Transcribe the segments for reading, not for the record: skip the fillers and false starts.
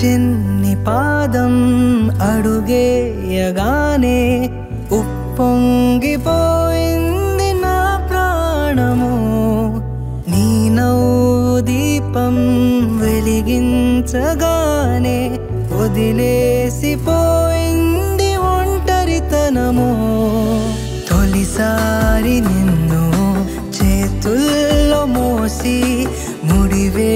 చిన్ని పాదం అడుగేయగానే ఉప్పొంగిపోయింది నా ప్రాణము నీ నవ్వు దీపం వెలిగించగానే వదిలేసిపోయింది ఒంటరితనము తొలిసారి నిన్ను చేతుల్లో మోసి ముడివేసుకున్నాను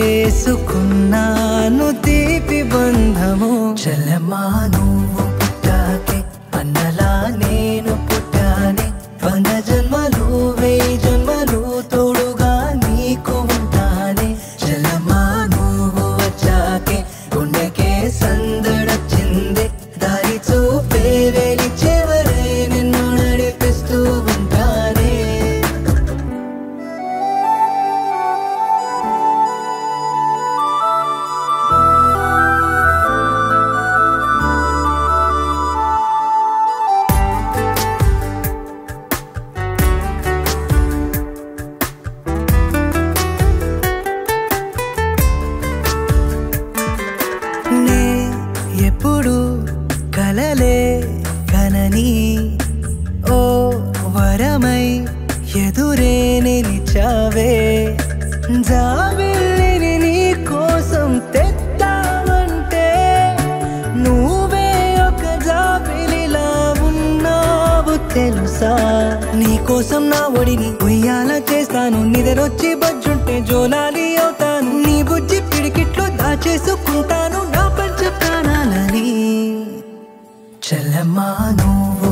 తీపి బంధము చెల్లెమ్మా నువ్వు పుట్టాకే అన్నలా నేను పుట్టానే 100 జన్మలు 1000 జన్మలు తోడుగా నీకు ఉంటానే చెల్లెమ్మా నువ్వు వచ్చాకే గుండెకే సందడొచ్చింది దారి చూపే వేలి చివరే నిన్ను నడిపిస్తూ ఉంటానే ఎప్పుడు కలలే కనని ఓ వరమై ఎదురే నిలిచావే జాబిల్లిని నీ కోసం తెత్తావంటే నువ్వే ఒక జాబిలిలా ఉన్నావు తెలుసా నీ కోసం నా ఒడిని ఉయ్యాల చేస్తాను నిద్రొచ్చి బజ్జుంటే జోలాలి అవుతాను నీ బుజ్జి పిడికిట్లో దాచేసుకుంటాను నా పంచ ప్రాణాలని చెల్లెమ్మా నువ్వు